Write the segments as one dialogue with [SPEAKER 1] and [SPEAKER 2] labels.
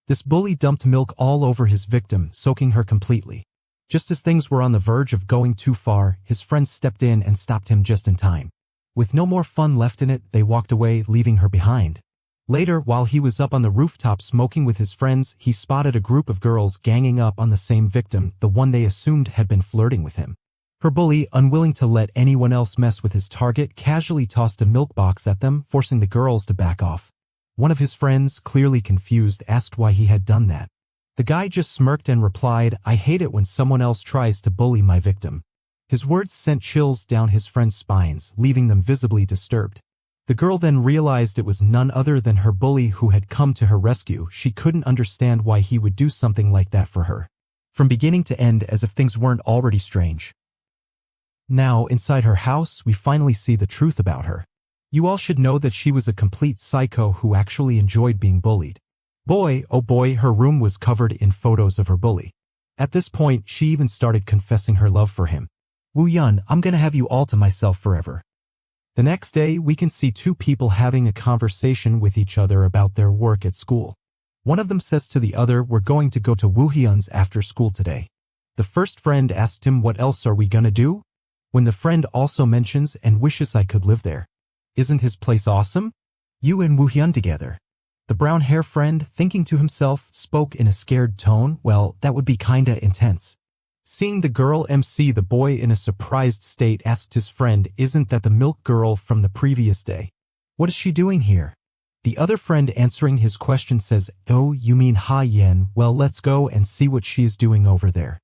[SPEAKER 1] This bully dumped milk all over his victim, soaking her completely. Just as things were on the verge of going too far, his friends stepped in and stopped him just in time. With no more fun left in it, they walked away, leaving her behind. Later, while he was up on the rooftop smoking with his friends, he spotted a group of girls ganging up on the same victim, the one they assumed had been flirting with him. Her bully, unwilling to let anyone else mess with his target, casually tossed a milk box at them, forcing the girls to back off. One of his friends, clearly confused, asked why he had done that. The guy just smirked and replied, "I hate it when someone else tries to bully my victim." His words sent chills down his friends' spines, leaving them visibly disturbed. The girl then realized it was none other than her bully who had come to her rescue. She couldn't understand why he would do something like that for her. From beginning to end, as if things weren't already strange. Now, inside her house, we finally see the truth about her. You all should know that she was a complete psycho who actually enjoyed being bullied. Boy, oh boy, her room was covered in photos of her bully. At this point, she even started confessing her love for him. "Woohyun, I'm gonna have you all to myself forever." The next day, we can see two people having a conversation with each other about their work at school. One of them says to the other, "We're going to go to Woohyun's after school today." The first friend asked him, "What else are we gonna do?" When the friend also mentions, "and wishes I could live there. Isn't his place awesome? You and Woohyun together." The brown hair friend, thinking to himself, spoke in a scared tone, "Well, that would be kinda intense." Seeing the girl MC, the boy in a surprised state asked his friend, "Isn't that the milk girl from the previous day? What is she doing here?" The other friend answering his question says, "Oh, you mean Ha-yen, well let's go and see what she is doing over there."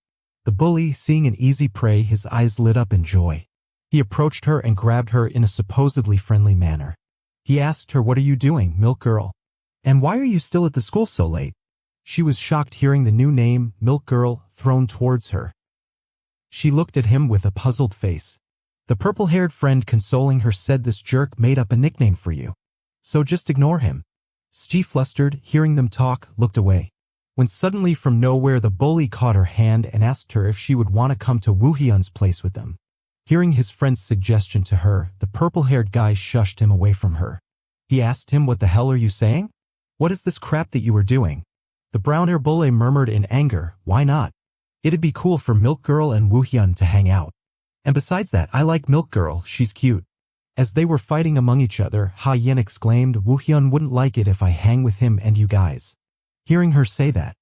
[SPEAKER 1] The bully, seeing an easy prey, his eyes lit up in joy. He approached her and grabbed her in a supposedly friendly manner. He asked her, "What are you doing, milk girl? And why are you still at the school so late?" She was shocked hearing the new name, Milk Girl, thrown towards her. She looked at him with a puzzled face. The purple-haired friend consoling her said, "This jerk made up a nickname for you. So just ignore him." She, flustered, hearing them talk, looked away. When suddenly from nowhere the bully caught her hand and asked her if she would want to come to Woohyun's place with them. Hearing his friend's suggestion to her, the purple-haired guy shushed him away from her. He asked him, "What the hell are you saying? What is this crap that you are doing?" The brown-hair bully murmured in anger, "Why not? It'd be cool for Milk Girl and Woohyun to hang out. And besides that, I like Milk Girl, she's cute." As they were fighting among each other, Ha-yen exclaimed, "Woohyun wouldn't like it if I hang with him and you guys." Hearing her say that,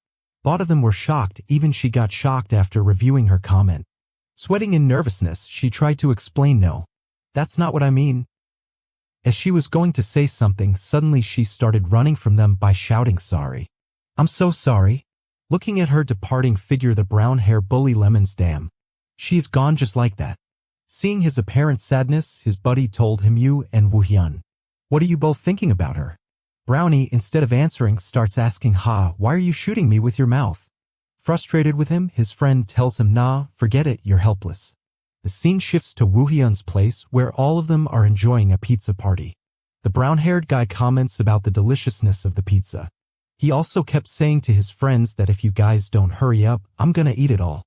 [SPEAKER 1] both of them were shocked. Even she got shocked after reviewing her comment. Sweating in nervousness, she tried to explain, "No, that's not what I mean." As she was going to say something, suddenly she started running from them by shouting, "Sorry. I'm so sorry." Looking at her departing figure, the brown-hair bully lemons, "Damn. She's gone just like that." Seeing his apparent sadness, his buddy told him, "You and Woohyun, what are you both thinking about her?" Brownie, instead of answering, starts asking, "Why are you shooting me with your mouth?" Frustrated with him, his friend tells him, "Nah, forget it, you're helpless." The scene shifts to Woohyun's place, where all of them are enjoying a pizza party. The brown-haired guy comments about the deliciousness of the pizza. He also kept saying to his friends that if you guys don't hurry up, I'm gonna eat it all.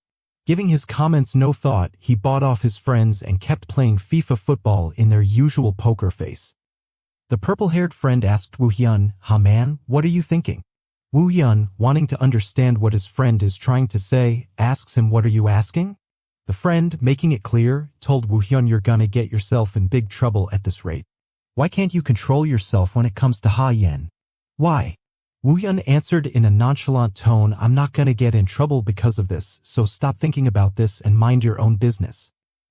[SPEAKER 1] Giving his comments no thought, he bought off his friends and kept playing FIFA football in their usual poker face. The purple-haired friend asked Woohyun, "Man, what are you thinking?" Woohyun, wanting to understand what his friend is trying to say, asks him, "What are you asking?" The friend, making it clear, told Woohyun, "You're gonna get yourself in big trouble at this rate. Why can't you control yourself when it comes to Ha-yen?" "Why?" Woohyun answered in a nonchalant tone, "I'm not gonna get in trouble because of this, so stop thinking about this and mind your own business."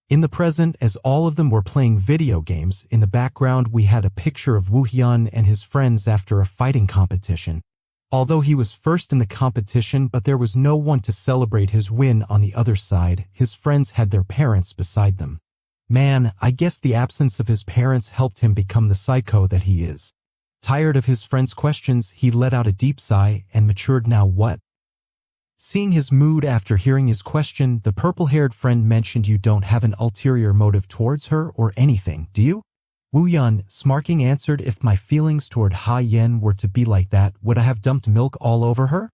[SPEAKER 1] In the present, as all of them were playing video games, in the background we had a picture of Woohyun and his friends after a fighting competition. Although he was first in the competition, but there was no one to celebrate his win on the other side, his friends had their parents beside them. Man, I guess the absence of his parents helped him become the psycho that he is. Tired of his friend's questions, he let out a deep sigh and matured. "Now what?" Seeing his mood after hearing his question, the purple-haired friend mentioned, "You don't have an ulterior motive towards her or anything, do you?" Woohyun, smirking, answered, "If my feelings toward Ha-yen were to be like that, would I have dumped milk all over her?"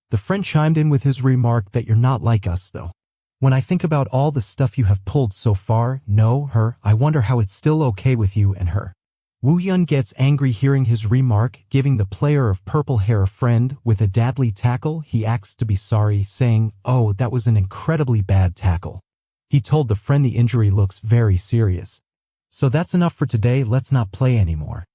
[SPEAKER 1] The friend chimed in with his remark that, "You're not like us, though. When I think about all the stuff you have pulled so far, no, her, I wonder how it's still okay with you and her." Woohyun gets angry hearing his remark, giving the player of purple hair a friend with a deadly tackle. He asks to be sorry, saying, "Oh, that was an incredibly bad tackle." He told the friend the injury looks very serious. "So that's enough for today, let's not play anymore."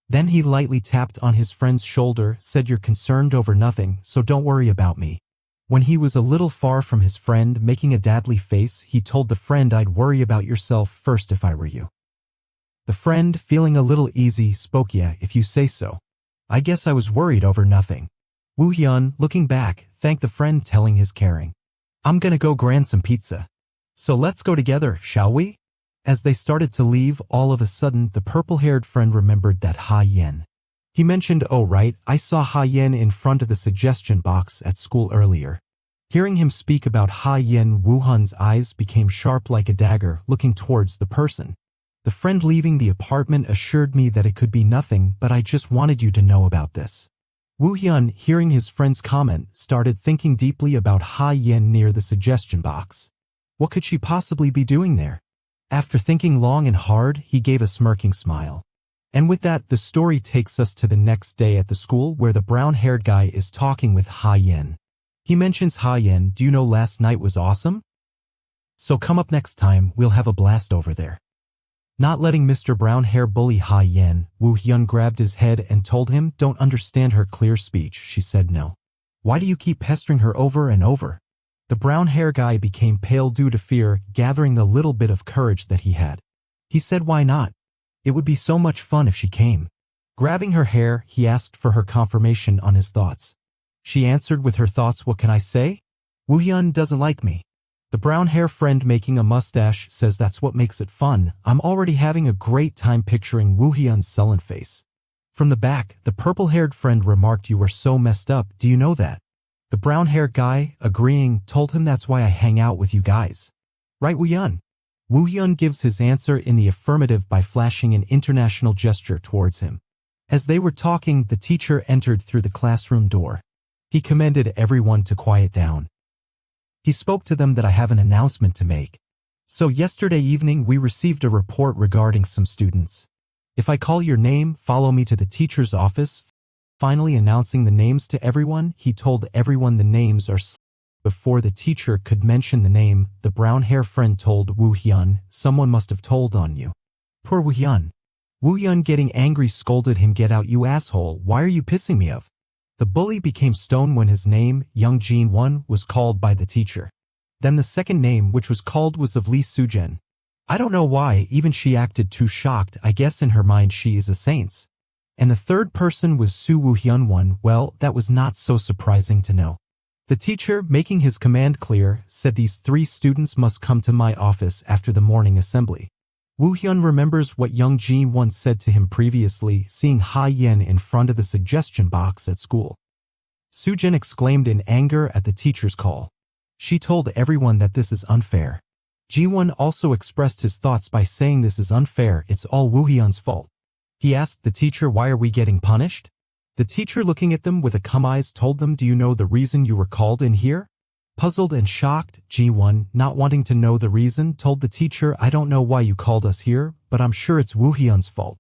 [SPEAKER 1] Then he lightly tapped on his friend's shoulder, said, "You're concerned over nothing, so don't worry about me." When he was a little far from his friend, making a deadly face, he told the friend, "I'd worry about yourself first if I were you." The friend, feeling a little easy, spoke, "Yeah, if you say so. I guess I was worried over nothing." Woohyun, looking back, thanked the friend, telling his caring, "I'm gonna go grind some pizza. So let's go together, shall we?" As they started to leave, all of a sudden, the purple-haired friend remembered that Ha-yen. He mentioned, "Oh right, I saw Ha-yen in front of the suggestion box at school earlier." Hearing him speak about Ha-yen, Woohyun's eyes became sharp like a dagger, looking towards the person. "The friend leaving the apartment assured me that it could be nothing, but I just wanted you to know about this." Woohyun, hearing his friend's comment, started thinking deeply about Ha-yen near the suggestion box. What could she possibly be doing there? After thinking long and hard, he gave a smirking smile. And with that, the story takes us to the next day at the school where the brown-haired guy is talking with Ha-yen. He mentions, "Ha-yen, do you know last night was awesome? So come up next time, we'll have a blast over there." Not letting Mr. Brown-Hair bully Ha-yen, Woohyun grabbed his head and told him, "Don't understand her clear speech," she said. "No. Why do you keep pestering her over and over?" The brown-hair guy became pale due to fear, gathering the little bit of courage that he had. He said, "Why not? It would be so much fun if she came." Grabbing her hair, he asked for her confirmation on his thoughts. She answered with her thoughts, "What can I say? Woohyun doesn't like me." The brown-hair friend, making a mustache, says, "That's what makes it fun. I'm already having a great time picturing Woohyun's sullen face." From the back, the purple-haired friend remarked, "You were so messed up, do you know that?" The brown-haired guy, agreeing, told him, "That's why I hang out with you guys. Right, Woohyun?" Woohyun gives his answer in the affirmative by flashing an international gesture towards him. As they were talking, the teacher entered through the classroom door. He commanded everyone to quiet down. He spoke to them that, "I have an announcement to make. So yesterday evening we received a report regarding some students. If I call your name, follow me to the teacher's office." Finally announcing the names to everyone, he told everyone the names are before the teacher could mention the name. The brown-hair friend told Woohyun, "Someone must have told on you." Poor Woohyun. Woohyun, getting angry, scolded him, "Get out, you asshole, why are you pissing me off?" The bully became stoned when his name, Young Jin-won, was called by the teacher. Then the second name which was called was of Lee Soo-jin. I don't know why, even she acted too shocked. I guess in her mind she is a saint. And the third person was Soo Woohyun-won. Well, that was not so surprising to know. The teacher, making his command clear, said, "These 3 students must come to my office after the morning assembly." Woohyun remembers what Young Jin-won said to him previously, seeing Ha-yen in front of the suggestion box at school. Soo-jin exclaimed in anger at the teacher's call. She told everyone that this is unfair. Ji-won also expressed his thoughts by saying, "This is unfair, it's all Woohyun's fault." He asked the teacher, "Why are we getting punished?" The teacher, looking at them with a calm eyes, told them, "Do you know the reason you were called in here?" Puzzled and shocked, Ji-won, not wanting to know the reason, told the teacher, "I don't know why you called us here, but I'm sure it's Woohyun's fault."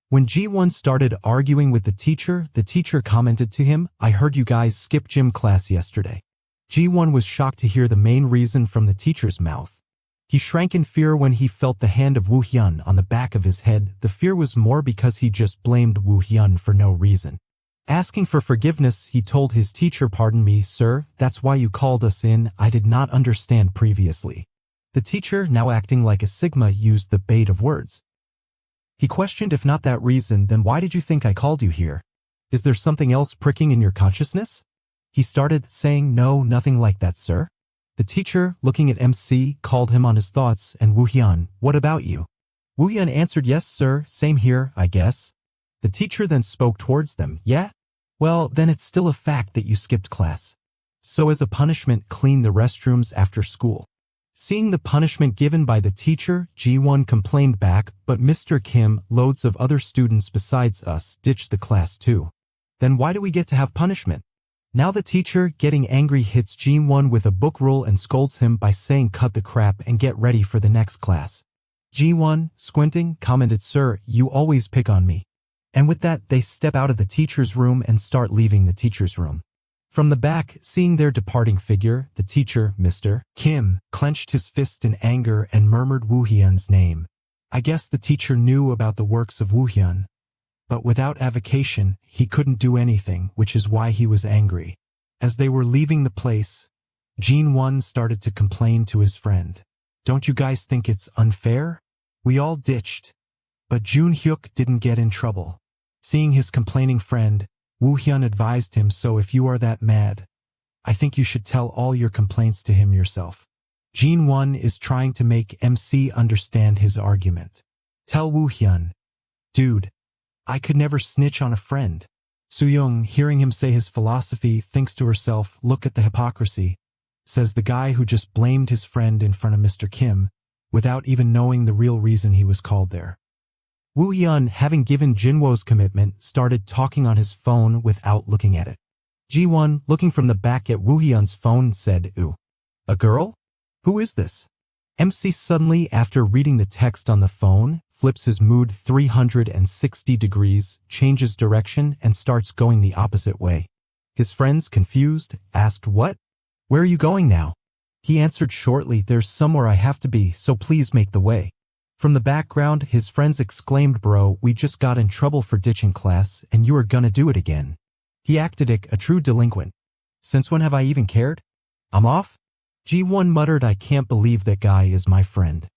[SPEAKER 1] When Ji-won started arguing with the teacher commented to him, "I heard you guys skip gym class yesterday." Ji-won was shocked to hear the main reason from the teacher's mouth. He shrank in fear when he felt the hand of Woohyun on the back of his head. The fear was more because he just blamed Woohyun for no reason. Asking for forgiveness, he told his teacher, "Pardon me, sir, that's why you called us in. I did not understand previously." The teacher, now acting like a Sigma, used the bait of words. He questioned, "If not that reason, then why did you think I called you here? Is there something else pricking in your consciousness?" He started, saying, "No, nothing like that, sir." The teacher, looking at MC, called him on his thoughts, and Woohyun, "What about you?" Woohyun answered, "Yes, sir, same here, I guess." The teacher then spoke towards them, "Yeah? Well, then it's still a fact that you skipped class. So as a punishment, clean the restrooms after school." Seeing the punishment given by the teacher, Ji-won complained back, "But Mr. Kim, loads of other students besides us ditched the class too. Then why do we get to have punishment?" Now the teacher, getting angry, hits Ji-won with a book rule and scolds him by saying, "Cut the crap and get ready for the next class." Ji-won, squinting, commented, "Sir, you always pick on me." And with that, they step out of the teacher's room and start leaving the teacher's room. From the back, seeing their departing figure, the teacher, Mr. Kim, clenched his fist in anger and murmured Woohyun's name. I guess the teacher knew about the works of Woohyun, but without avocation, he couldn't do anything, which is why he was angry. As they were leaving the place, Jin-won started to complain to his friend. "Don't you guys think it's unfair? We all ditched, but Jun-hyuk didn't get in trouble." Seeing his complaining friend, Woohyun advised him, "So if you are that mad, I think you should tell all your complaints to him yourself." Jin-won is trying to make MC understand his argument. "Tell Woohyun, dude, I could never snitch on a friend." Soo-young, hearing him say his philosophy, thinks to herself, "Look at the hypocrisy," says the guy who just blamed his friend in front of Mr. Kim, without even knowing the real reason he was called there. Woohyun, having given Jinwo's commitment, started talking on his phone without looking at it. Ji-won, looking from the back at Woohyun's phone, said, "Ooh, a girl? Who is this?" MC suddenly, after reading the text on the phone, flips his mood 360 degrees, changes direction, and starts going the opposite way. His friends, confused, asked, "What? Where are you going now?" He answered shortly, "There's somewhere I have to be, so please make the way." From the background, his friends exclaimed, "Bro, we just got in trouble for ditching class, and you are gonna do it again." He acted like a true delinquent. "Since when have I even cared? I'm off?" Ji-won muttered, "I can't believe that guy is my friend."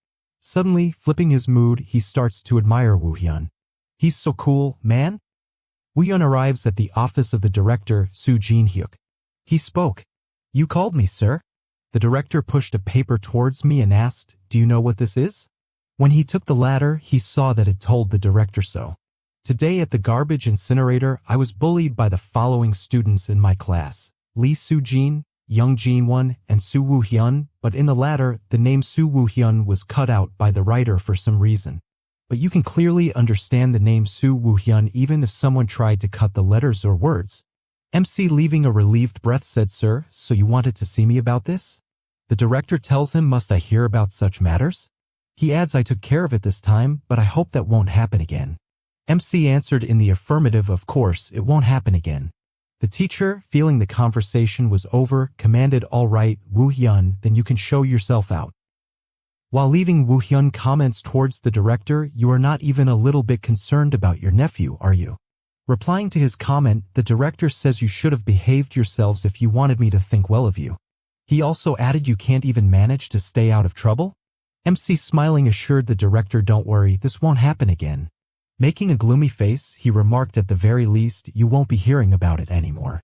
[SPEAKER 1] Suddenly, flipping his mood, he starts to admire Woohyun. "He's so cool, man." Woohyun arrives at the office of the director, Soo Jin-hyuk. He spoke. "You called me, sir." The director pushed a paper towards me and asked, "Do you know what this is?" When he took the latter, he saw that it told the director so. "Today at the garbage incinerator, I was bullied by the following students in my class: Lee Soo-jin, Young Jin-won, and Soo Woohyun, but in the latter, the name Soo Woohyun was cut out by the writer for some reason. But you can clearly understand the name Soo Woohyun even if someone tried to cut the letters or words." MC, leaving a relieved breath, said, "Sir, so you wanted to see me about this?" The director tells him, "Must I hear about such matters?" He adds, "I took care of it this time, but I hope that won't happen again." MC answered in the affirmative, "Of course, it won't happen again." The teacher, feeling the conversation was over, commanded, "All right, Woohyun, then you can show yourself out." While leaving, Woohyun comments towards the director, "You are not even a little bit concerned about your nephew, are you?" Replying to his comment, the director says, "You should have behaved yourselves if you wanted me to think well of you." He also added, "You can't even manage to stay out of trouble?" MC, smiling, assured the director, "Don't worry, this won't happen again." Making a gloomy face, he remarked, "At the very least, you won't be hearing about it anymore."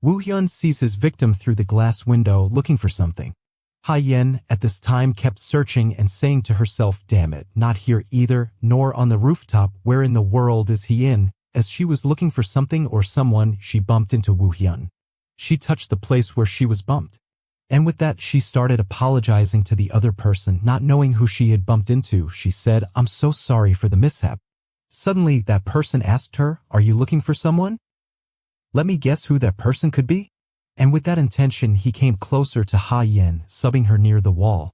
[SPEAKER 1] Woohyun sees his victim through the glass window, looking for something. Ha-yen, at this time, kept searching and saying to herself, "Damn it, not here either, nor on the rooftop, where in the world is he in?" As she was looking for something or someone, she bumped into Woohyun. She touched the place where she was bumped. And with that, she started apologizing to the other person, not knowing who she had bumped into. She said, "I'm so sorry for the mishap." Suddenly, that person asked her, "Are you looking for someone? Let me guess who that person could be." And with that intention, he came closer to Ha-yen, subbing her near the wall.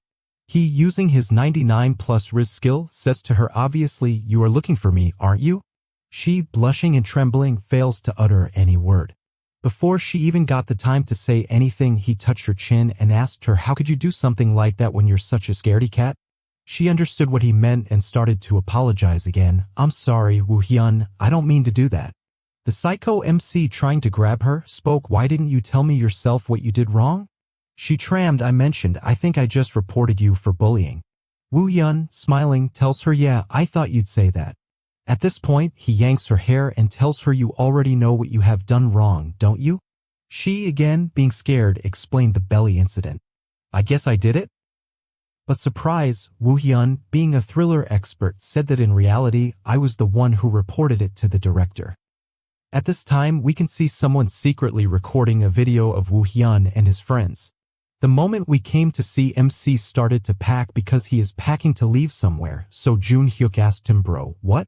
[SPEAKER 1] He, using his 99+ Riz skill, says to her, "Obviously, you are looking for me, aren't you?" She, blushing and trembling, fails to utter any word. Before she even got the time to say anything, he touched her chin and asked her, "How could you do something like that when you're such a scaredy cat?" She understood what he meant and started to apologize again. "I'm sorry, Woohyun, I don't mean to do that." The psycho MC, trying to grab her, spoke, "Why didn't you tell me yourself what you did wrong?" She trammed, "I mentioned, I think I just reported you for bullying." Woohyun, smiling, tells her, "Yeah, I thought you'd say that." At this point, he yanks her hair and tells her, "You already know what you have done wrong, don't you?" She, again, being scared, explained the belly incident. "I guess I did it?" But surprise, Woohyun, being a thriller expert, said that in reality, I was the one who reported it to the director. At this time, we can see someone secretly recording a video of Woohyun and his friends. The moment we came to see MC started to pack because he is packing to leave somewhere, so Jun-hyuk asked him, "Bro, what?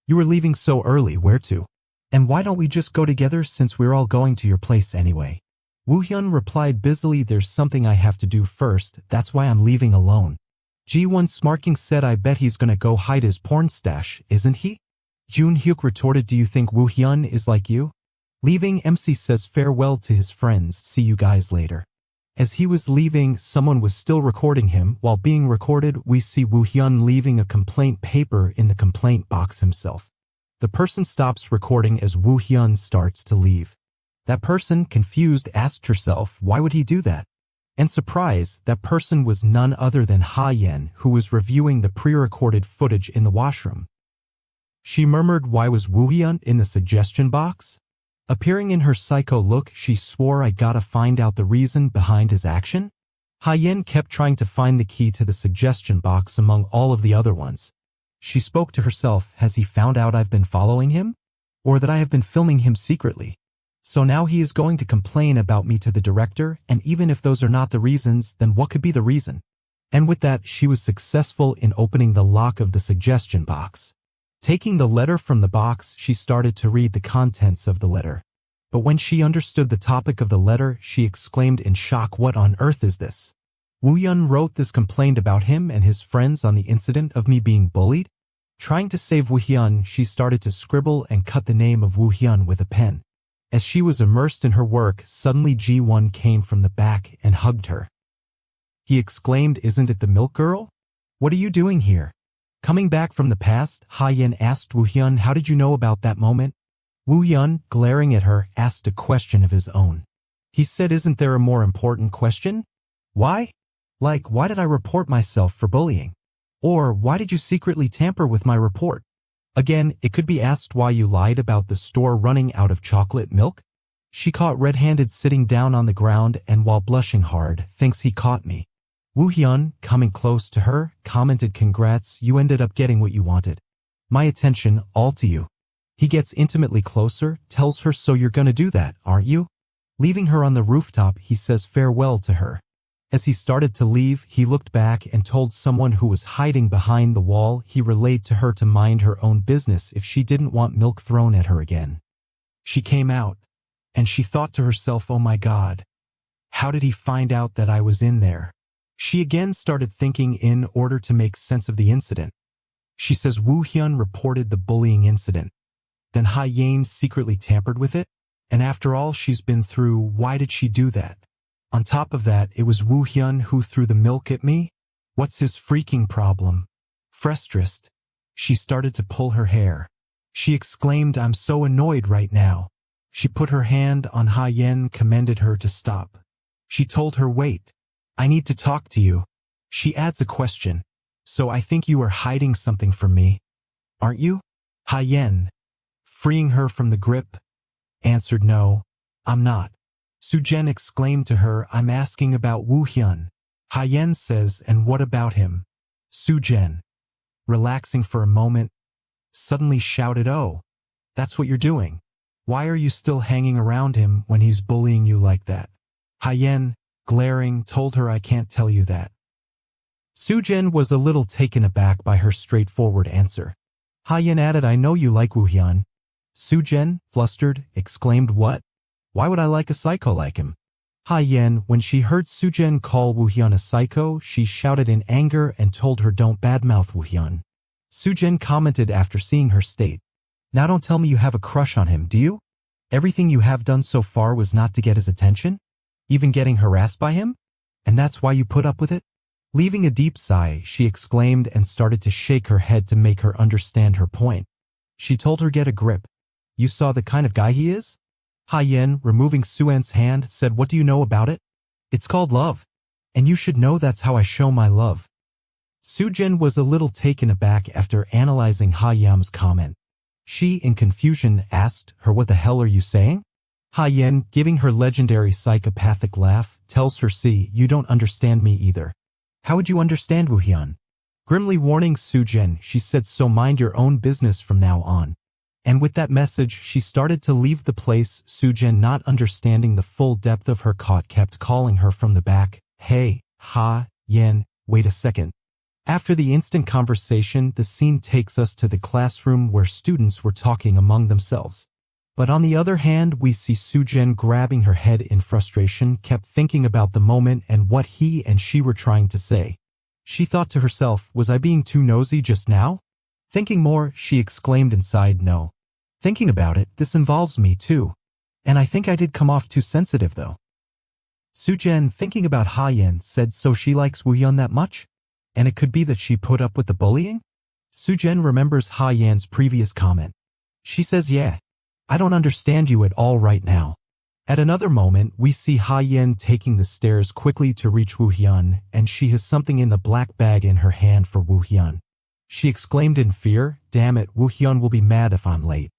[SPEAKER 1] You were leaving so early, where to? And why don't we just go together since we're all going to your place anyway?" Woohyun replied busily, "There's something I have to do first, that's why I'm leaving alone." Ji-won smirking said, I bet he's gonna go hide his porn stash, isn't he? Jun-hyuk retorted, do you think Woohyun is like you? Leaving, MC says farewell to his friends, see you guys later. As he was leaving, someone was still recording him. While being recorded, we see Woohyun leaving a complaint paper in the complaint box himself. The person stops recording as Woohyun starts to leave. That person, confused, asked herself, why would he do that? And surprised, that person was none other than Ha-yen, who was reviewing the pre-recorded footage in the washroom. She murmured, why was Woohyun in the suggestion box? Appearing in her psycho look, she swore, I gotta find out the reason behind his action. Ha-yen kept trying to find the key to the suggestion box among all of the other ones. She spoke to herself, has he found out I've been following him? Or that I have been filming him secretly? So now he is going to complain about me to the director, and even if those are not the reasons, then what could be the reason? And with that, she was successful in opening the lock of the suggestion box. Taking the letter from the box, she started to read the contents of the letter. But when she understood the topic of the letter, she exclaimed in shock, what on earth is this? Woohyun wrote this complaint about him and his friends on the incident of me being bullied? Trying to save Woohyun, she started to scribble and cut the name of Woohyun with a pen. As she was immersed in her work, suddenly Ji-won came from the back and hugged her. He exclaimed, isn't it the milk girl? What are you doing here? Coming back from the past, Ha-yen asked Woohyun, how did you know about that moment? Woohyun, glaring at her, asked a question of his own. He said, isn't there a more important question? Why? Like, why did I report myself for bullying? Or, why did you secretly tamper with my report? Again, it could be asked why you lied about the store running out of chocolate milk. She caught red-handed sitting down on the ground and while blushing hard, thinks he caught me. Woohyun, coming close to her, commented, congrats, you ended up getting what you wanted. My attention, all to you. He gets intimately closer, tells her, so you're gonna do that, aren't you? Leaving her on the rooftop, he says farewell to her. As he started to leave, he looked back and told someone who was hiding behind the wall he relayed to her to mind her own business if she didn't want milk thrown at her again. She came out, and she thought to herself, oh my God, how did he find out that I was in there? She again started thinking in order to make sense of the incident. She says Woohyun reported the bullying incident. Then Ha-yen secretly tampered with it? And after all she's been through, why did she do that? On top of that, it was Woohyun who threw the milk at me? What's his freaking problem? Frustrated, she started to pull her hair. She exclaimed, I'm so annoyed right now. She put her hand on Ha-yen, commanded her to stop. She told her, wait. I need to talk to you. She adds a question. So I think you are hiding something from me, aren't you? Ha-yen, freeing her from the grip, answered, no, I'm not. Soo-jin exclaimed to her, I'm asking about Woohyun. Ha-yen says, and what about him? Soo-jin, relaxing for a moment, suddenly shouted, oh, that's what you're doing. Why are you still hanging around him when he's bullying you like that? Ha-yen, glaring, told her, I can't tell you that. Soo-jin was a little taken aback by her straightforward answer. Ha-yen added, I know you like Woohyun. Soo-jin, flustered, exclaimed, what? Why would I like a psycho like him? Ha-yen, when she heard Soo-jin call Woohyun a psycho, she shouted in anger and told her, don't badmouth Woohyun. Soo-jin commented after seeing her state, now don't tell me you have a crush on him, do you? Everything you have done so far was not to get his attention? Even getting harassed by him? And that's why you put up with it? Leaving a deep sigh, she exclaimed and started to shake her head to make her understand her point. She told her, get a grip. You saw the kind of guy he is? Ha-yen, removing Soo-en's hand, said, what do you know about it? It's called love. And you should know that's how I show my love. Soo-jin was a little taken aback after analyzing Ha-yen's comment. She, in confusion, asked her, what the hell are you saying? Ha-yen, giving her legendary psychopathic laugh, tells her, see, you don't understand me either. How would you understand Woohyun? Grimly warning Soo-jin, she said, so mind your own business from now on. And with that message, she started to leave the place. Soo-jin, not understanding the full depth of her caught, kept calling her from the back, hey, Ha-yen, wait a second. After the instant conversation, the scene takes us to the classroom where students were talking among themselves. But on the other hand, we see Soo-jin grabbing her head in frustration, kept thinking about the moment and what he and she were trying to say. She thought to herself, was I being too nosy just now? Thinking more, she exclaimed inside, no. Thinking about it, this involves me too. And I think I did come off too sensitive though. Sujin, thinking about Hyein, said so she likes Woohyun that much? And it could be that she put up with the bullying? Sujin remembers Hyeon's previous comment. She says yeah. I don't understand you at all right now. At another moment, we see Hyeon taking the stairs quickly to reach Woohyun, and she has something in the black bag in her hand for Woohyun. She exclaimed in fear, damn it, Woohyun will be mad if I'm late.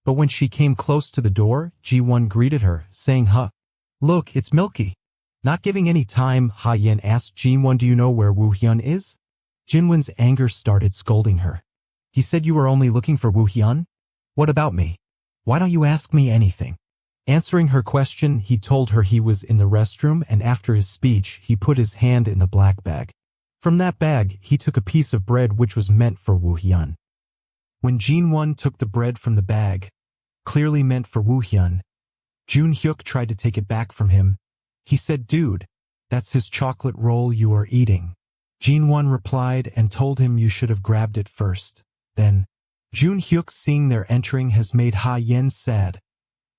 [SPEAKER 1] But when she came close to the door, Ji-won greeted her, saying, huh, look, it's Milky. Not giving any time, Hyeon asked Ji-won, do you know where Woohyun is? Jinwon's anger started scolding her. He said you were only looking for Woohyun? What about me? Why don't you ask me anything? Answering her question, he told her he was in the restroom, and after his speech, he put his hand in the black bag. From that bag, he took a piece of bread which was meant for Woohyun. When Ji-won took the bread from the bag, clearly meant for Woohyun, Jun-hyuk tried to take it back from him. He said, dude, that's his chocolate roll you are eating. Ji-won replied and told him you should have grabbed it first. Then, Jun-hyuk seeing their entering has made Ha-yen sad,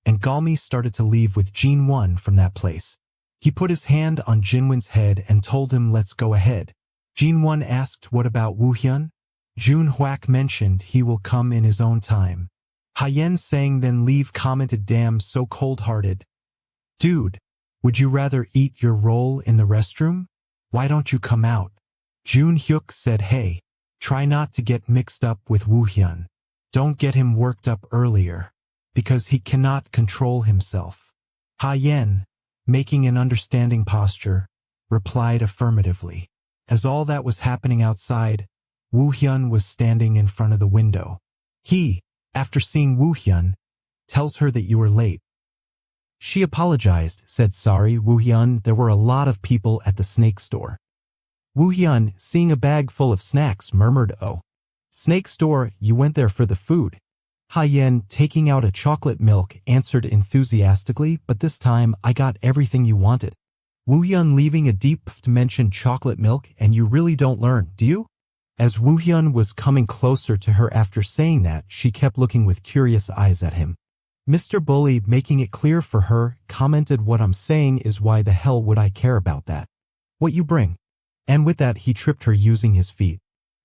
[SPEAKER 1] and Galmi started to leave with Ji-won from that place. He put his hand on Jinwon's head and told him let's go ahead. Ji-won asked what about Woohyun? Jun-hyuk mentioned he will come in his own time. Ha-yen saying then leave commented damn so cold-hearted. Dude, would you rather eat your roll in the restroom? Why don't you come out? Jun-hyuk said hey, try not to get mixed up with Woohyun. Don't get him worked up earlier, because he cannot control himself. Ha-yen, making an understanding posture, replied affirmatively. As all that was happening outside, Woohyun was standing in front of the window. He, after seeing Woohyun, tells her that you were late. She apologized, said sorry, Woohyun, there were a lot of people at the snake store. Woohyun, seeing a bag full of snacks, murmured, oh. Snake store, you went there for the food. Ha-yen, taking out a chocolate milk, answered enthusiastically, but this time I got everything you wanted. Woohyun leaving a deep to mention chocolate milk, and you really don't learn, do you? As Woohyun was coming closer to her after saying that, she kept looking with curious eyes at him. Mr. Bully, making it clear for her, commented what I'm saying is why the hell would I care about that? What you bring? And with that he tripped her using his feet.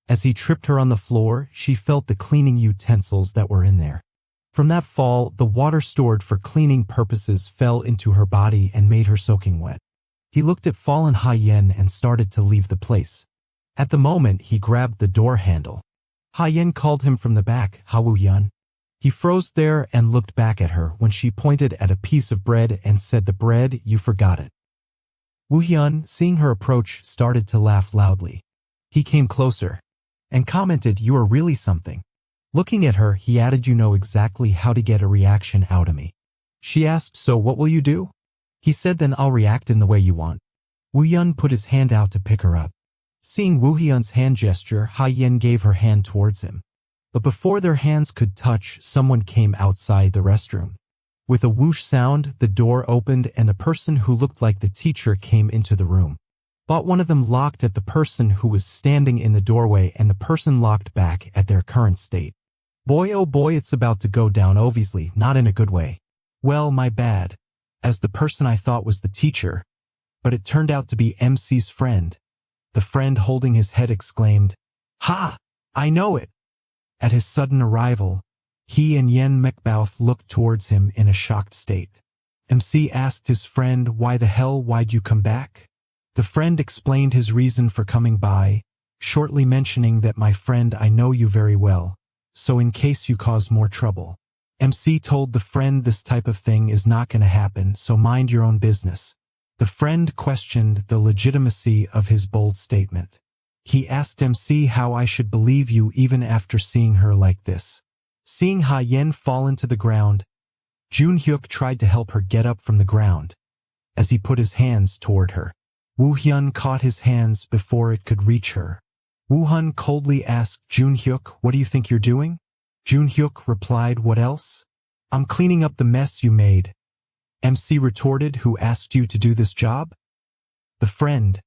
[SPEAKER 1] As he tripped her on the floor, she felt the cleaning utensils that were in there. From that fall, the water stored for cleaning purposes fell into her body and made her soaking wet. He looked at fallen Ha-yen and started to leave the place. At the moment, he grabbed the door handle. Ha-yen called him from the back, Ha-Woohyun. He froze there and looked back at her when she pointed at a piece of bread and said, the bread, you forgot it. Woohyun, seeing her approach, started to laugh loudly. He came closer and commented, you are really something. Looking at her, he added, you know exactly how to get a reaction out of me. She asked, so what will you do? He said, then I'll react in the way you want. Woohyun put his hand out to pick her up. Seeing Woohyun's hand gesture, Ha-yen gave her hand towards him. But before their hands could touch, someone came outside the restroom. With a whoosh sound, the door opened and the person who looked like the teacher came into the room. But one of them locked at the person who was standing in the doorway and the person locked back at their current state. Boy oh boy, it's about to go down, obviously, not in a good way. Well, my bad. As the person I thought was the teacher, but it turned out to be MC's friend. The friend holding his head exclaimed, ha! I know it! At his sudden arrival, he and Yen Mekbouth looked towards him in a shocked state. MC asked his friend, why the hell, why'd you come back? The friend explained his reason for coming by, shortly mentioning that my friend, I know you very well, so in case you cause more trouble. MC told the friend this type of thing is not going to happen, so mind your own business. The friend questioned the legitimacy of his bold statement. He asked MC how I should believe you even after seeing her like this. Seeing Ha-yen fall into the ground, Jun-hyuk tried to help her get up from the ground. As he put his hands toward her, Woohyun caught his hands before it could reach her. Woohyun coldly asked Jun-hyuk, what do you think you're doing? Jun-hyuk replied, what else? I'm cleaning up the mess you made. MC retorted, who asked you to do this job? The friend,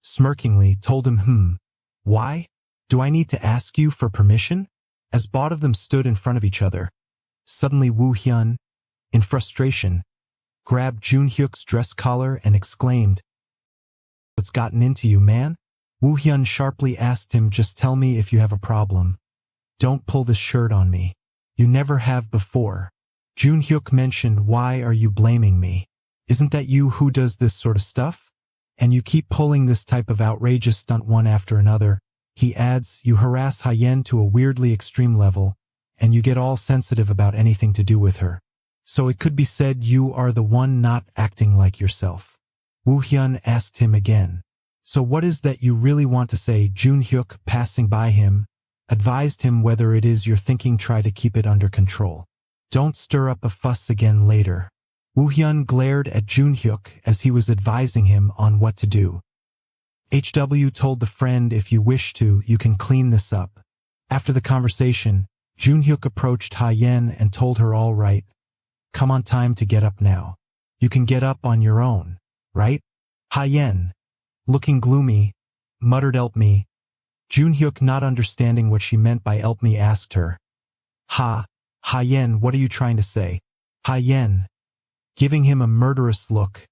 [SPEAKER 1] smirkingly told him, why? Do I need to ask you for permission? As both of them stood in front of each other, suddenly Woohyun, in frustration, grabbed Junhyuk's dress collar and exclaimed, "What's gotten into you, man?" Woohyun sharply asked him, "Just tell me if you have a problem. Don't pull this shirt on me. You never have before." Junhyuk mentioned, "Why are you blaming me? Isn't that you who does this sort of stuff? And you keep pulling this type of outrageous stunt one after another." He adds, "You harass Hyen to a weirdly extreme level, and you get all sensitive about anything to do with her. So it could be said you are the one not acting like yourself." Woohyun asked him again, "So what is that you really want to say?" Junhyuk, passing by him, advised him, "Whether it is your thinking, try to keep it under control. Don't stir up a fuss again later." Woohyun glared at Junhyuk as he was advising him on what to do. HW told the friend, "If you wish to, you can clean this up." After the conversation, Junhyuk approached Hyen and told her, "All right, come on, time to get up now. You can get up on your own, right?" Hyen, looking gloomy, muttered, "Help me." Junhyuk, not understanding what she meant by help me, asked her, Hyen, what are you trying to say?" Hyen, giving him a murderous look,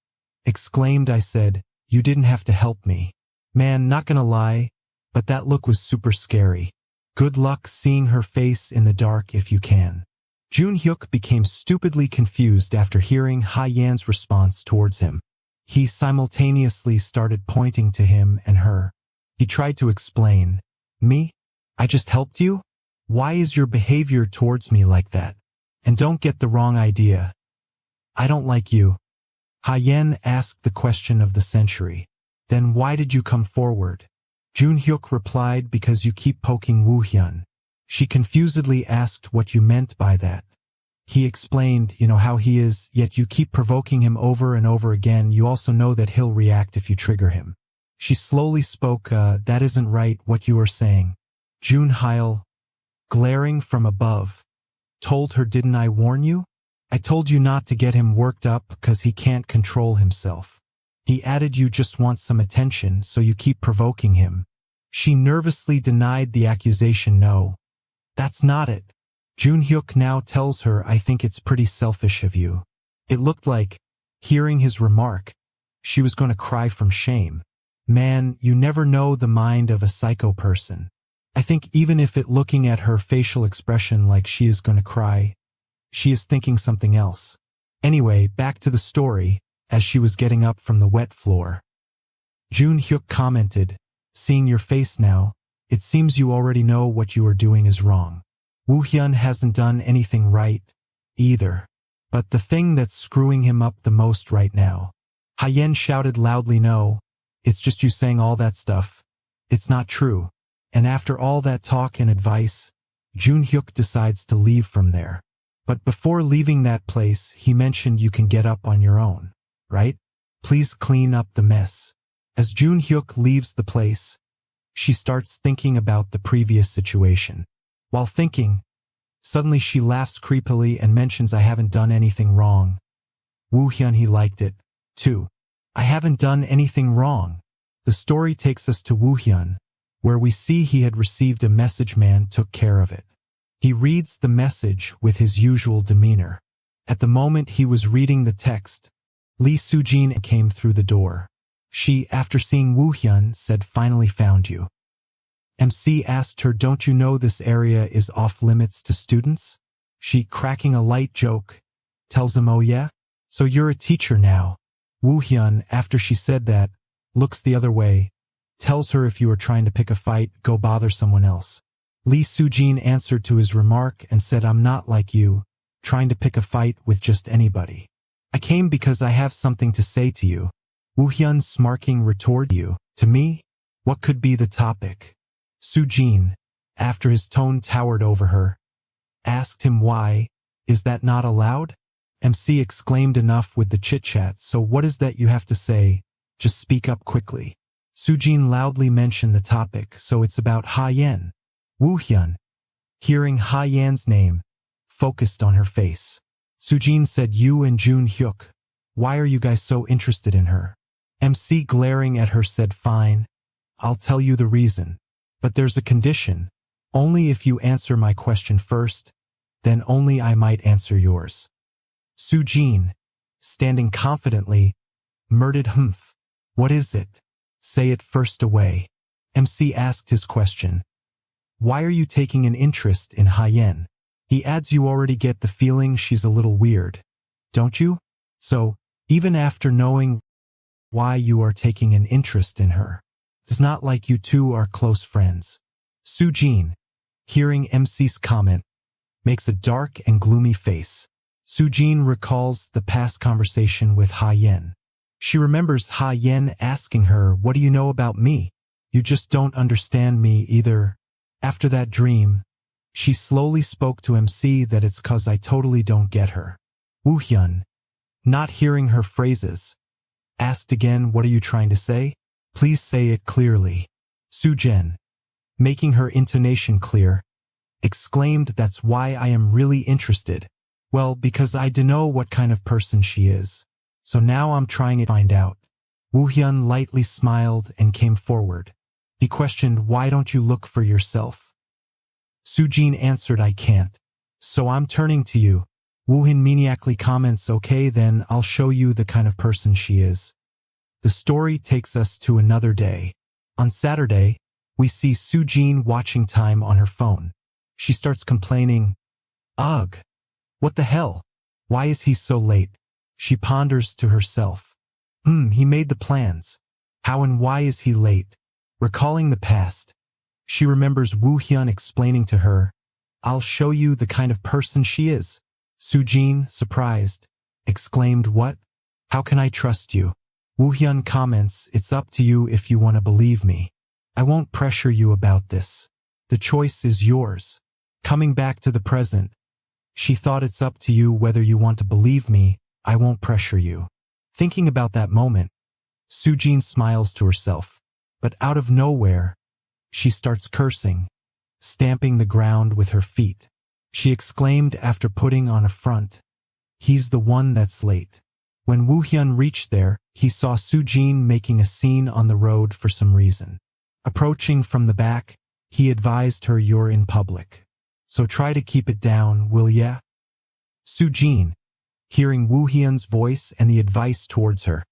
[SPEAKER 1] exclaimed, "I said, you didn't have to help me. Man, not gonna lie, but that look was super scary. Good luck seeing her face in the dark if you can." Junhyuk became stupidly confused after hearing Hyen's response towards him. He simultaneously started pointing to him and her. He tried to explain, "Me? I just helped you? Why is your behavior towards me like that? And don't get the wrong idea. I don't like you." Hyen asked the question of the century. "Then why did you come forward?" Junhyuk replied, "Because you keep poking Woohyun." She confusedly asked what you meant by that. He explained, "You know how he is, yet you keep provoking him over and over again. You also know that he'll react if you trigger him." She slowly spoke, "That isn't right what you are saying." Junhyuk, glaring from above, told her, "Didn't I warn you? I told you not to get him worked up because he can't control himself." He added, "You just want some attention, so you keep provoking him." She nervously denied the accusation. "No, that's not it." Junhyuk now tells her, "I think it's pretty selfish of you." It looked like, hearing his remark, she was going to cry from shame. Man, you never know the mind of a psycho person. I think even if it looking at her facial expression like she is going to cry, she is thinking something else. Anyway, back to the story. As she was getting up from the wet floor, Junhyuk commented, "Seeing your face now, it seems you already know what you are doing is wrong. Woohyun hasn't done anything right, either. But the thing that's screwing him up the most right now." Hyen shouted loudly, "No, it's just you saying all that stuff. It's not true." And after all that talk and advice, Junhyuk decides to leave from there. But before leaving that place, he mentioned, "You can get up on your own, right? Please clean up the mess." As Junhyuk leaves the place, she starts thinking about the previous situation. While thinking, suddenly she laughs creepily and mentions, "I haven't done anything wrong." Woohyun, he liked it, too. "I haven't done anything wrong." The story takes us to Woohyun, where we see he had received a message. Man took care of it. He reads the message with his usual demeanor. At the moment he was reading the text, Lee Soo-jin came through the door. She, after seeing Woohyun, said, "Finally found you." MC asked her, "Don't you know this area is off limits to students?" She, cracking a light joke, tells him, "Oh yeah? So you're a teacher now." Woohyun, after she said that, looks the other way, tells her, "If you are trying to pick a fight, go bother someone else." Lee Soo-jin answered to his remark and said, "I'm not like you, trying to pick a fight with just anybody. I came because I have something to say to you." Woohyun, smirking, retorted, "You? To me? What could be the topic?" Soo-jin, after his tone towered over her, asked him, "Why? Is that not allowed?" MC exclaimed, "Enough with the chit-chat, so what is that you have to say? Just speak up quickly." Soo-jin loudly mentioned the topic, "So it's about Hyen." Woohyun, hearing Hyen's name, focused on her face. Soo-jin said, "You and Junhyuk, why are you guys so interested in her?" MC glaring at her said, "Fine, I'll tell you the reason. But there's a condition. Only if you answer my question first, then only I might answer yours." Sujin, standing confidently, murmured, "Humph. What is it? Say it first away." MC asked his question. "Why are you taking an interest in Hyen?" He adds, "You already get the feeling she's a little weird, don't you? So, even after knowing why you are taking an interest in her, it's not like you two are close friends." Sujin, hearing MC's comment, makes a dark and gloomy face. Sujin recalls the past conversation with Hyen. She remembers Hyen asking her, "What do you know about me? You just don't understand me either." After that dream, she slowly spoke to MC that it's 'cause I totally don't get her. Woohyun, not hearing her phrases, asked again, "What are you trying to say? Please say it clearly." Sujin, making her intonation clear, exclaimed, "That's why I am really interested. Well, because I dunno what kind of person she is. So now I'm trying to find out." Woohyun lightly smiled and came forward. He questioned, "Why don't you look for yourself?" Sujin answered, "I can't. So I'm turning to you." Woohyun maniacally comments, "Okay, then I'll show you the kind of person she is." The story takes us to another day. On Saturday, we see Sujin watching time on her phone. She starts complaining, "Ugh, what the hell? Why is he so late?" She ponders to herself. He made the plans. How and why is he late?" Recalling the past, she remembers Woohyun explaining to her, "I'll show you the kind of person she is." Sujin, surprised, exclaimed, "What? How can I trust you?" Woohyun comments, "It's up to you if you want to believe me. I won't pressure you about this. The choice is yours." Coming back to the present, she thought, "It's up to you whether you want to believe me. I won't pressure you." Thinking about that moment, Sujin smiles to herself, but out of nowhere, she starts cursing, stamping the ground with her feet. She exclaimed after putting on a front, "He's the one that's late." When Woohyun reached there, he saw Sujin making a scene on the road for some reason. Approaching from the back, he advised her, "You're in public, so try to keep it down, will ya?" Sujin, hearing Woohyun's voice and the advice towards her,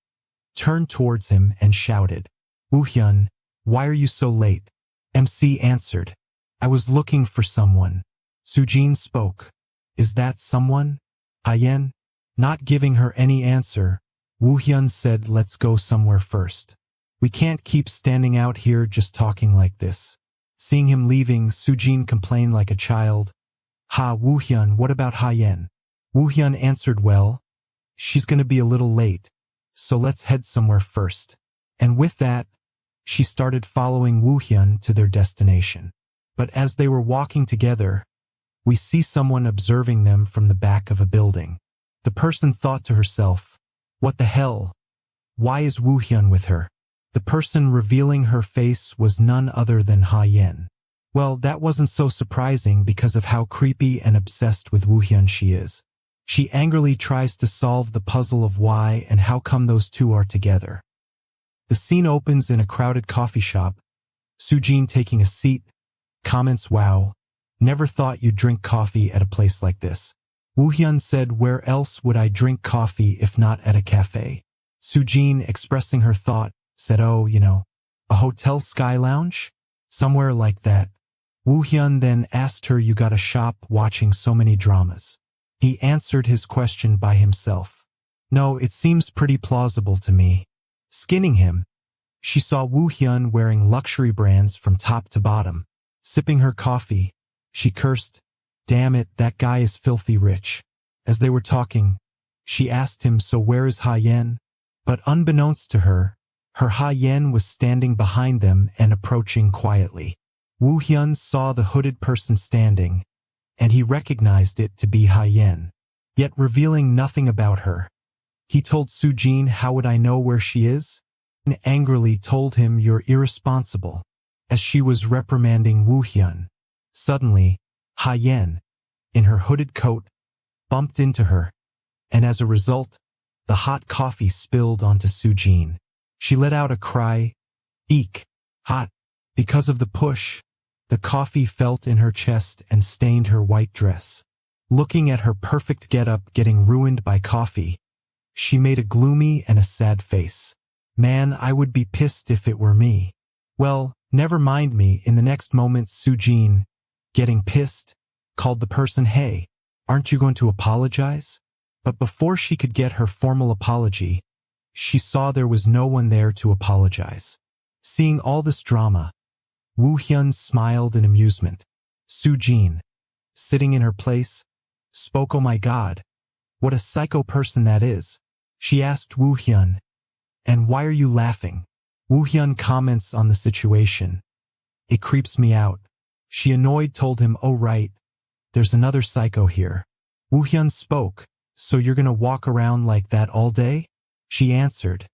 [SPEAKER 1] turned towards him and shouted, "Woohyun, why are you so late?" MC answered, "I was looking for someone." Sujin spoke, "Is that someone? Hyen?" Not giving her any answer, Woohyun said, "Let's go somewhere first. We can't keep standing out here just talking like this." Seeing him leaving, Sujin complained like a child, "Ha, Woohyun, what about Hyen?" Woohyun answered, "Well, she's gonna be a little late, so let's head somewhere first." And with that, she started following Woohyun to their destination. But as they were walking together, we see someone observing them from the back of a building. The person thought to herself, "What the hell? Why is Woohyun with her?" The person revealing her face was none other than Hyen. Well, that wasn't so surprising because of how creepy and obsessed with Woohyun she is. She angrily tries to solve the puzzle of why and how come those two are together. The scene opens in a crowded coffee shop. Sujin, taking a seat, comments, "Wow, never thought you'd drink coffee at a place like this." Woohyun said, "Where else would I drink coffee if not at a cafe?" Sujin, expressing her thought, said, "Oh, a hotel sky lounge? Somewhere like that." Woohyun then asked her, "You got a shop watching so many dramas?" He answered his question by himself. "No, it seems pretty plausible to me." Skinning him, she saw Woohyun wearing luxury brands from top to bottom. Sipping her coffee, she cursed, "Damn it, that guy is filthy rich." As they were talking, she asked him, "So where is Hyen?" But unbeknownst to her, her Hyen was standing behind them and approaching quietly. Woohyun saw the hooded person standing, and he recognized it to be Hyen, yet revealing nothing about her. He told Sujin, "How would I know where she is?" and angrily told him, "You're irresponsible," as she was reprimanding Woohyun. Suddenly, Hyen, in her hooded coat, bumped into her, and as a result, the hot coffee spilled onto Sujin. She let out a cry. Eek! Hot! Because of the push, the coffee felt in her chest and stained her white dress. Looking at her perfect getup getting ruined by coffee, she made a gloomy and a sad face. Man, I would be pissed if it were me. Well, never mind me. In the next moment, Sujin, getting pissed, called the person, "Hey, aren't you going to apologize?" But before she could get her formal apology, she saw there was no one there to apologize. Seeing all this drama, Woohyun smiled in amusement. Sujin, sitting in her place, spoke, "Oh my God, what a psycho person that is." She asked Woohyun, "And why are you laughing?" Woohyun comments on the situation. "It creeps me out." She annoyed told him, "Oh right, there's another psycho here." Woohyun spoke, "So you're gonna walk around like that all day?" She answered,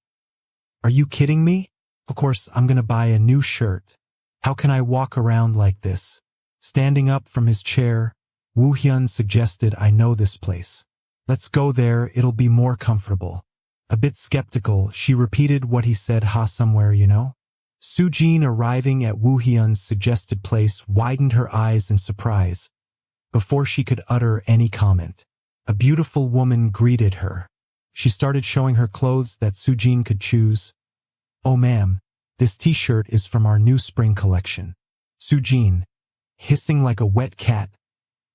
[SPEAKER 1] "Are you kidding me? Of course I'm gonna buy a new shirt. How can I walk around like this?" Standing up from his chair, Woohyun suggested, "I know this place. Let's go there, it'll be more comfortable." A bit skeptical, she repeated what he said, "Ha, somewhere, you know?" Sujin, arriving at Woohyun's suggested place, widened her eyes in surprise. Before she could utter any comment, a beautiful woman greeted her. She started showing her clothes that Sujin could choose. "Oh ma'am, this t-shirt is from our new spring collection." Sujin, hissing like a wet cat,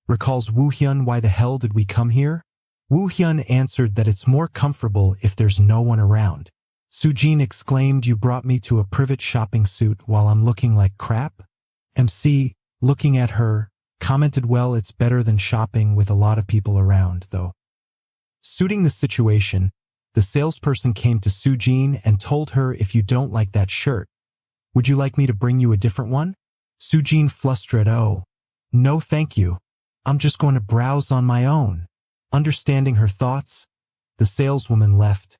[SPEAKER 1] recalls Woohyun, "Why the hell did we come here?" Woohyun answered that it's more comfortable if there's no one around. Sujin exclaimed, "You brought me to a private shopping suit while I'm looking like crap?" MC, looking at her, commented, "Well, it's better than shopping with a lot of people around, though." Suiting the situation, the salesperson came to Sujin and told her, "If you don't like that shirt, would you like me to bring you a different one?" Sujin flustered, "Oh, no thank you. I'm just going to browse on my own." Understanding her thoughts, the saleswoman left,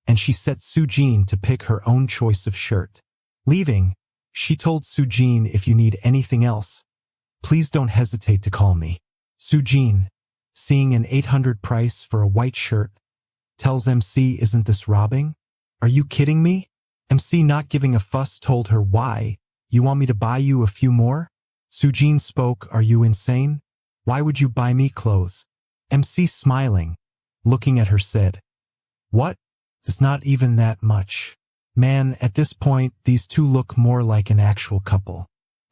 [SPEAKER 1] and she set Sujin to pick her own choice of shirt. Leaving, she told Sujin, "If you need anything else, please don't hesitate to call me." Sujin, seeing an 800 price for a white shirt, tells MC, "Isn't this robbing? Are you kidding me?" MC, not giving a fuss, told her, "Why? You want me to buy you a few more?" Sujin spoke, "Are you insane? Why would you buy me clothes?" MC, smiling, looking at her, said, "What? It's not even that much." Man, at this point, these two look more like an actual couple.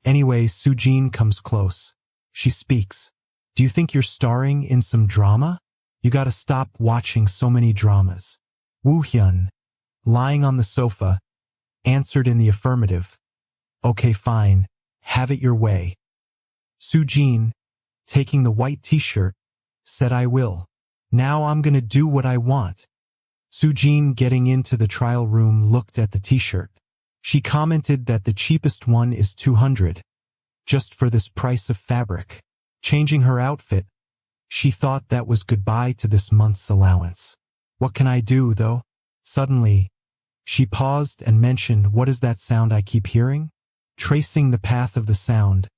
[SPEAKER 1] Anyway, Sujin comes close. She speaks, "Do you think you're starring in some drama? You gotta stop watching so many dramas." Woohyun, lying on the sofa, answered in the affirmative. "Okay, fine. Have it your way." Sujin, taking the white t-shirt, said, "I will. Now I'm gonna do what I want." Sujin, getting into the trial room, looked at the t-shirt. She commented that the cheapest one is 200, just for this price of fabric. Changing her outfit, she thought that was goodbye to this month's allowance. "What can I do, though?" Suddenly, she paused and mentioned, "What is that sound I keep hearing?" Tracing the path of the sound,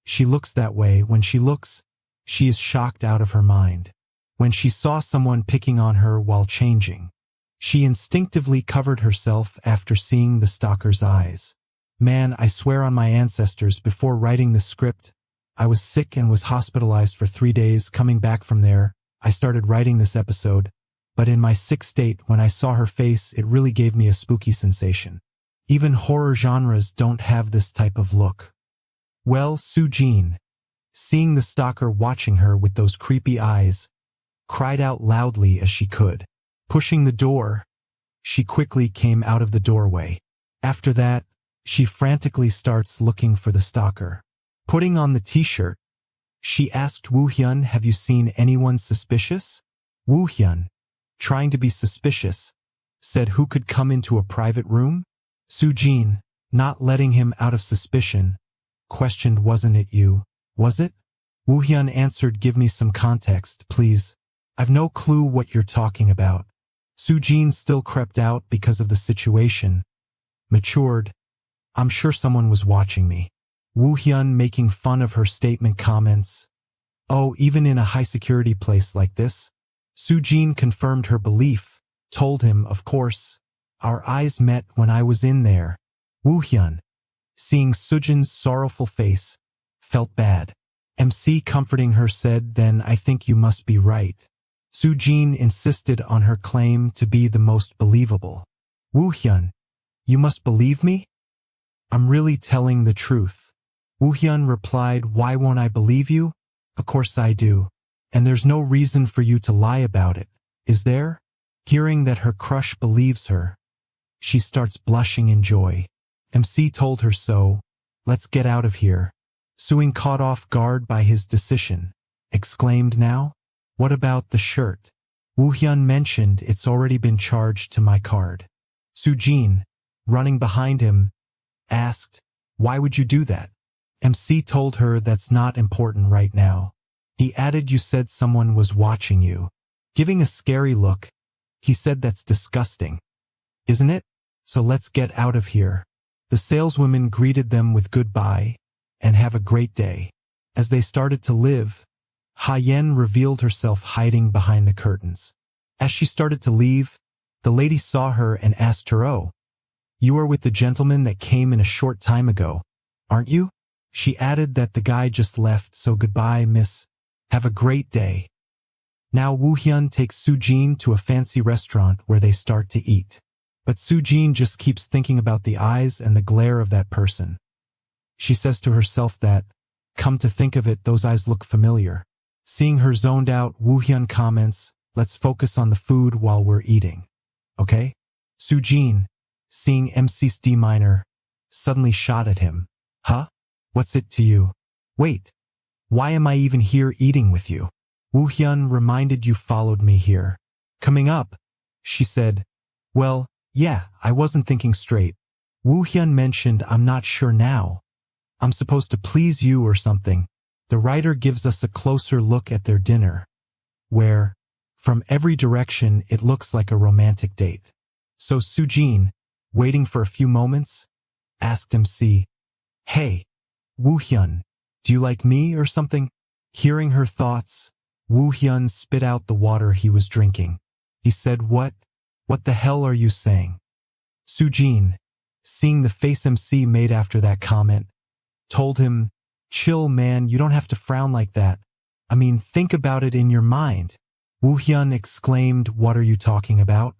[SPEAKER 1] she looks that way. When she looks, she is shocked out of her mind. When she saw someone picking on her while changing, she instinctively covered herself after seeing the stalker's eyes. Man, I swear on my ancestors, before writing the script, I was sick and was hospitalized for 3 days. Coming back from there, I started writing this episode, but in my sick state, when I saw her face, it really gave me a spooky sensation. Even horror genres don't have this type of look. Well, Sujin, seeing the stalker watching her with those creepy eyes, cried out loudly as she could. Pushing the door, she quickly came out of the doorway. After that, she frantically starts looking for the stalker. Putting on the t-shirt, she asked Woohyun, "Have you seen anyone suspicious?" Woohyun, trying to be suspicious, said, "Who could come into a private room?" Sujin, not letting him out of suspicion, questioned, "Wasn't it you, was it?" Woohyun answered, "Give me some context, please. I've no clue what you're talking about." Sujin still crept out because of the situation. Matured, "I'm sure someone was watching me." Woohyun, making fun of her statement, comments, "Oh, even in a high-security place like this?" Sujin confirmed her belief, told him, "Of course, Our eyes met when I was in there. Woohyun, seeing Sujin's sorrowful face, felt bad. MC comforting her said, then I think you must be right. Sujin insisted on her claim to be the most believable. Woohyun, you must believe me? I'm really telling the truth. Woohyun replied, why won't I believe you? Of course I do. And there's no reason for you to lie about it, is there? Hearing that her crush believes her, she starts blushing in joy. MC told her so. Let's get out of here. Suing, caught off guard by his decision, exclaimed, now? What about the shirt? Woohyun mentioned it's already been charged to my card. Sujin, running behind him, asked, why would you do that? MC told her that's not important right now. He added, you said someone was watching you. Giving a scary look, he said, that's disgusting. Isn't it? So let's get out of here. The saleswoman greeted them with goodbye and have a great day. As they started to live, Hyen revealed herself hiding behind the curtains. As she started to leave, the lady saw her and asked her, oh, you are with the gentleman that came in a short time ago, aren't you? She added that the guy just left, so goodbye, miss. Have a great day. Now Woohyun takes Sujin to a fancy restaurant where they start to eat. But Sujin just keeps thinking about the eyes and the glare of that person. She says to herself that, come to think of it, those eyes look familiar. Seeing her zoned out, Woohyun comments, let's focus on the food while we're eating. Okay? Sujin, seeing MC's D minor, suddenly shot at him. Huh? What's it to you? Wait, why am I even here eating with you? Woohyun reminded, you followed me here. Coming up, she said, well, yeah, I wasn't thinking straight. Woohyun mentioned, I'm not sure now. I'm supposed to please you or something. The writer gives us a closer look at their dinner, where, from every direction, it looks like a romantic date. So Sujin, waiting for a few moments, asked MC, hey, Woohyun, do you like me or something? Hearing her thoughts, Woohyun spit out the water he was drinking. He said, what? What the hell are you saying? Sujin, seeing the face MC made after that comment, told him, chill man, you don't have to frown like that. I mean, think about it in your mind. Woohyun exclaimed, what are you talking about?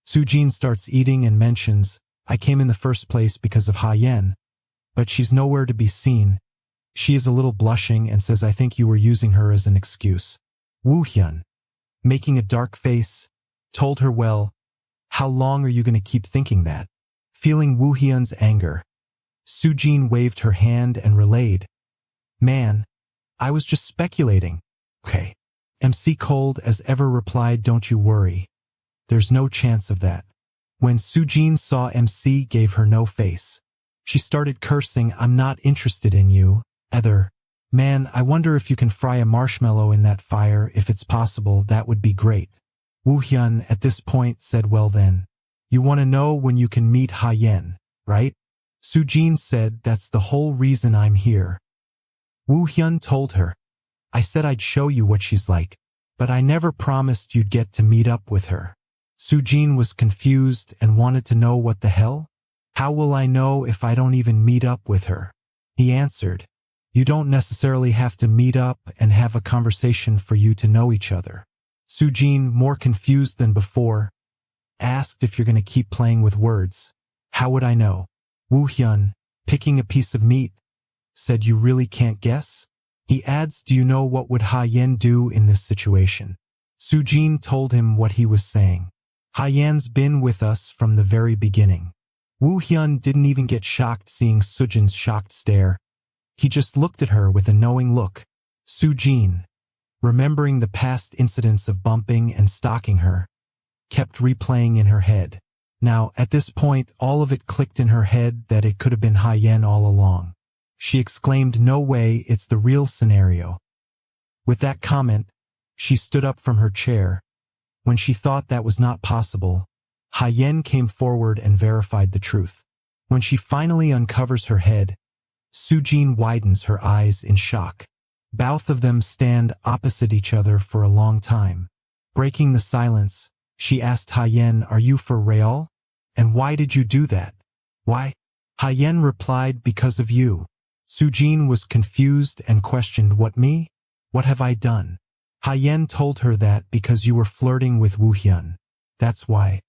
[SPEAKER 1] Sujin starts eating and mentions, I came in the first place because of Hyen, but she's nowhere to be seen. She is a little blushing and says, I think you were using her as an excuse. Woohyun, making a dark face, told her, well, how long are you going to keep thinking that? Feeling Woohyun's anger, Sujin waved her hand and relayed, man, I was just speculating. Okay. MC cold as ever replied, don't you worry. There's no chance of that. When Sujin saw MC gave her no face. She started cursing, I'm not interested in you, either. Man, I wonder if you can fry a marshmallow in that fire. If it's possible, that would be great. Woohyun at this point said, well then, you want to know when you can meet Hyen, right? Sujin said, that's the whole reason I'm here. Woohyun told her, I said I'd show you what she's like, but I never promised you'd get to meet up with her. Sujin was confused and wanted to know what the hell? How will I know if I don't even meet up with her? He answered, you don't necessarily have to meet up and have a conversation for you to know each other. Sujin, more confused than before, asked, if you're going to keep playing with words, how would I know? Woohyun, picking a piece of meat, said, you really can't guess? He adds, do you know what would Hyen do in this situation? Sujin told him what he was saying. Hyen's been with us from the very beginning. Woohyun didn't even get shocked seeing Sujin's shocked stare. He just looked at her with a knowing look. Sujin, remembering the past incidents of bumping and stalking her, kept replaying in her head. Now, at this point, all of it clicked in her head that it could have been Hyen all along. She exclaimed, no way, it's the real scenario. With that comment, she stood up from her chair. When she thought that was not possible, Hyen came forward and verified the truth. When she finally uncovers her head, Sujin widens her eyes in shock. Both of them stand opposite each other for a long time. Breaking the silence, she asked Hyen, are you for real? And why did you do that? Why? Hyen replied, because of you. Sujin was confused and questioned, what, me? What have I done? Hyen told her that because you were flirting with Woohyun. That's why.